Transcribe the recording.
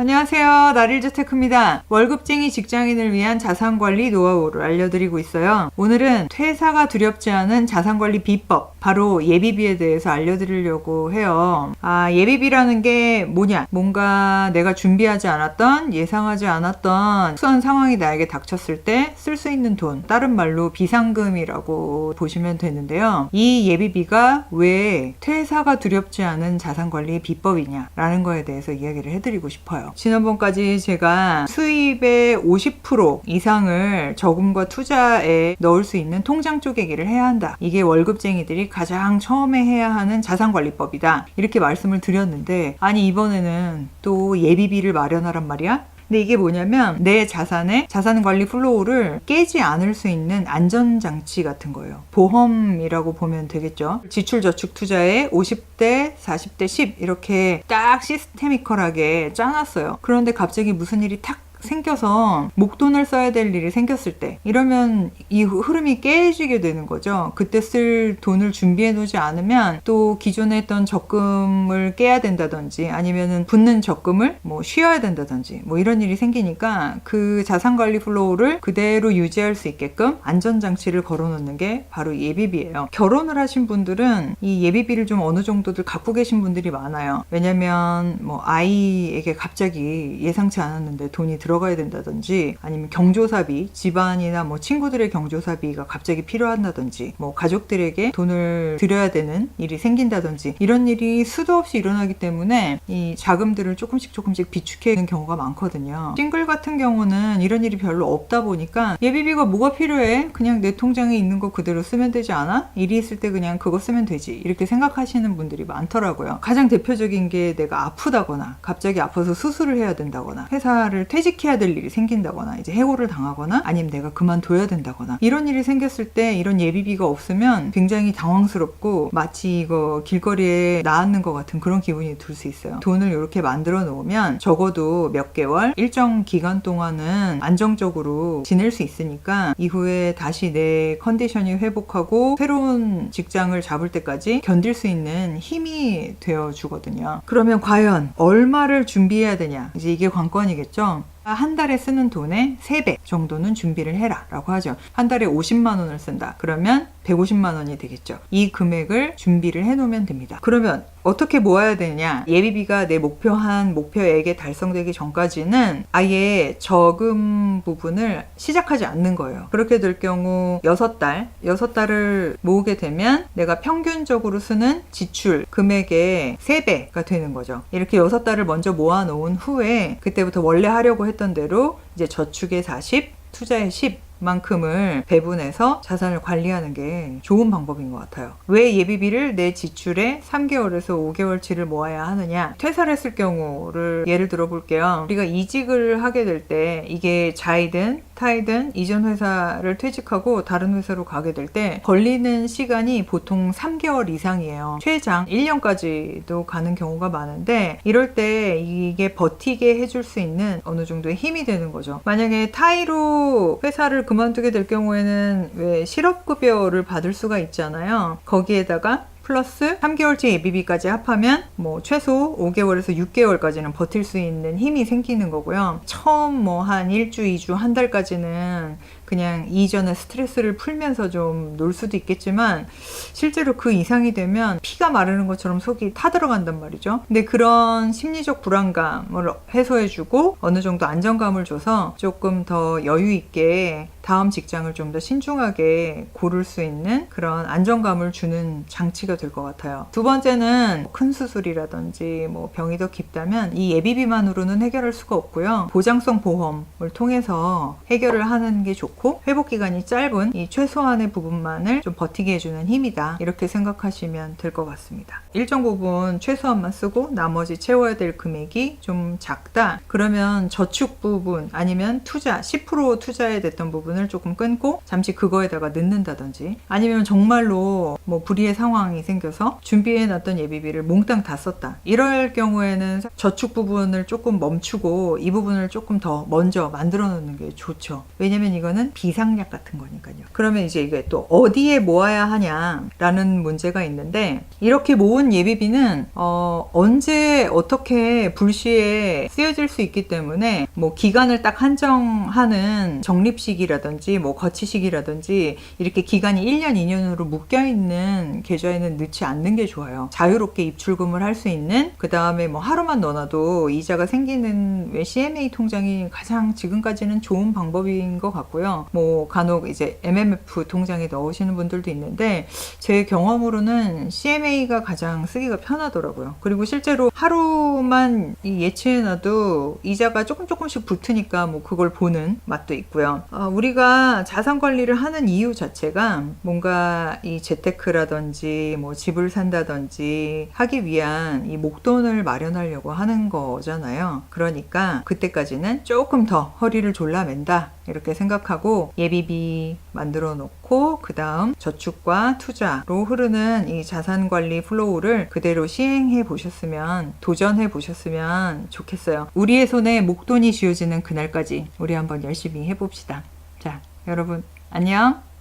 안녕하세요. 나릴재테크입니다. 월급쟁이 직장인을 위한 자산관리 노하우를 알려드리고 있어요. 오늘은 퇴사가 두렵지 않은 자산관리 비법, 바로 예비비에 대해서 알려드리려고 해요. 예비비라는 게 뭐냐? 뭔가 내가 준비하지 않았던, 예상하지 않았던 특수한 상황이 나에게 닥쳤을 때 쓸 수 있는 돈, 다른 말로 비상금이라고 보시면 되는데요. 이 예비비가 왜 퇴사가 두렵지 않은 자산관리 비법이냐라는 거에 대해서 이야기를 해드리고 싶어요. 지난번까지 제가 수입의 50% 이상을 저금과 투자에 넣을 수 있는 통장 쪼개기를 해야 한다. 이게 월급쟁이들이 가장 처음에 해야 하는 자산관리법이다. 이렇게 말씀을 드렸는데, 아니 이번에는 또 예비비를 마련하란 말이야? 근데 이게 뭐냐면 내 자산의 자산관리 플로우를 깨지 않을 수 있는 안전장치 같은 거예요. 보험이라고 보면 되겠죠. 지출저축 투자에 50대, 40대, 10 이렇게 딱 시스테미컬하게 짜놨어요. 그런데 갑자기 무슨 일이 탁 생겨서 목돈을 써야 될 일이 생겼을 때, 이러면 이 흐름이 깨지게 되는 거죠. 그때 쓸 돈을 준비해 놓지 않으면 또 기존에 했던 적금을 깨야 된다든지, 아니면은 붙는 적금을 쉬어야 된다든지 이런 일이 생기니까 그 자산관리 플로우를 그대로 유지할 수 있게끔 안전장치를 걸어 놓는 게 바로 예비비예요. 결혼을 하신 분들은 이 예비비를 좀 어느 정도들 갖고 계신 분들이 많아요. 왜냐면 아이에게 갑자기 예상치 않았는데 돈이 들어가야 된다든지, 아니면 경조사비, 집안이나 친구들의 경조사비가 갑자기 필요한다든지, 가족들에게 돈을 드려야 되는 일이 생긴다든지, 이런 일이 수도 없이 일어나기 때문에 이 자금들을 조금씩 비축해 있는 경우가 많거든요. 싱글 같은 경우는 이런 일이 별로 없다 보니까 예비비가 뭐가 필요해? 그냥 내 통장에 있는 거 그대로 쓰면 되지 않아? 일이 있을 때 그냥 그거 쓰면 되지, 이렇게 생각하시는 분들이 많더라고요. 가장 대표적인 게 내가 아프다거나, 갑자기 아파서 수술을 해야 된다거나, 회사를 퇴직해야 될 일이 생긴다거나, 이제 해고를 당하거나, 아니면 내가 그만둬야 된다거나, 이런 일이 생겼을 때 이런 예비비가 없으면 굉장히 당황스럽고 마치 이거 길거리에 나앉는 것 같은 그런 기분이 들 수 있어요. 돈을 이렇게 만들어 놓으면 적어도 몇 개월, 일정 기간 동안은 안정적으로 지낼 수 있으니까 이후에 다시 내 컨디션이 회복하고 새로운 직장을 잡을 때까지 견딜 수 있는 힘이 되어 주거든요. 그러면 과연 얼마를 준비해야 되냐? 이제 이게 관건이겠죠. 한 달에 쓰는 돈의 3배 정도는 준비를 해라 라고 하죠. 한 달에 50만 원을 쓴다. 그러면 150만 원이 되겠죠. 이 금액을 준비를 해 놓으면 됩니다. 그러면 어떻게 모아야 되냐? 예비비가 내 목표한 목표액에 달성되기 전까지는 아예 저금 부분을 시작하지 않는 거예요. 그렇게 될 경우 6달을 모으게 되면 내가 평균적으로 쓰는 지출 금액의 3배가 되는 거죠. 이렇게 6달을 먼저 모아 놓은 후에 그때부터 원래 하려고 했던 대로 이제 저축의 40, 투자의 10 만큼을 배분해서 자산을 관리하는 게 좋은 방법인 것 같아요. 왜 예비비를 내 지출의 3개월에서 5개월치를 모아야 하느냐? 퇴사를 했을 경우를 예를 들어 볼게요. 우리가 이직을 하게 될 때, 이게 자이든 타이든 이전 회사를 퇴직하고 다른 회사로 가게 될 때 걸리는 시간이 보통 3개월 이상이에요. 최장 1년까지도 가는 경우가 많은데, 이럴 때 이게 버티게 해줄 수 있는 어느 정도의 힘이 되는 거죠. 만약에 타이로 회사를 그만두게 될 경우에는 왜 실업급여를 받을 수가 있잖아요. 거기에다가 플러스 3개월치 예비비까지 합하면 최소 5개월에서 6개월까지는 버틸 수 있는 힘이 생기는 거고요. 처음 한 1주, 2주, 한 달까지는 그냥 이전에 스트레스를 풀면서 좀 놀 수도 있겠지만, 실제로 그 이상이 되면 피가 마르는 것처럼 속이 타들어간단 말이죠. 근데 그런 심리적 불안감을 해소해주고 어느 정도 안정감을 줘서 조금 더 여유 있게 다음 직장을 좀 더 신중하게 고를 수 있는 그런 안정감을 주는 장치가 될 것 같아요. 두 번째는 큰 수술이라든지 병이 더 깊다면 이 예비비만으로는 해결할 수가 없고요. 보장성 보험을 통해서 해결을 하는 게 좋고, 회복 기간이 짧은 이 최소한의 부분만을 좀 버티게 해주는 힘이다, 이렇게 생각하시면 될 것 같습니다. 일정 부분 최소한만 쓰고 나머지 채워야 될 금액이 좀 작다, 그러면 저축 부분 아니면 투자 10% 투자에 됐던 부분을 조금 끊고 잠시 그거에다가 넣는다든지, 아니면 정말로 불의의 상황이 생겨서 준비해놨던 예비비를 몽땅 다 썼다. 이럴 경우에는 저축 부분을 조금 멈추고 이 부분을 조금 더 먼저 만들어 놓는 게 좋죠. 왜냐면 이거는 비상약 같은 거니까요. 그러면 이제 이게 또 어디에 모아야 하냐라는 문제가 있는데, 이렇게 모은 예비비는 언제 어떻게 불시에 쓰여질 수 있기 때문에 뭐 기간을 딱 한정하는 적립식이라든지 뭐 거치식이라든지 이렇게 기간이 1년, 2년으로 묶여있는 계좌에는 넣지 않는 게 좋아요. 자유롭게 입출금을 할 수 있는, 그 다음에 뭐 하루만 넣어놔도 이자가 생기는 왜 CMA 통장이 가장 지금까지는 좋은 방법인 것 같고요. 뭐 간혹 이제 MMF 통장에 넣으시는 분들도 있는데 제 경험으로는 CMA가 가장 쓰기가 편하더라고요. 그리고 실제로 하루만 예치해놔도 이자가 조금씩 붙으니까 뭐 그걸 보는 맛도 있고요. 우리가 자산 관리를 하는 이유 자체가 뭔가 이 재테크라든지 뭐 집을 산다든지 하기 위한 이 목돈을 마련하려고 하는 거잖아요. 그러니까 그때까지는 조금 더 허리를 졸라맨다 이렇게 생각하고 예비비 만들어 놓고 그 다음 저축과 투자로 흐르는 이 자산관리 플로우를 그대로 시행해 보셨으면, 도전해 보셨으면 좋겠어요. 우리의 손에 목돈이 쥐어지는 그날까지 우리 한번 열심히 해봅시다. 자, 여러분 안녕.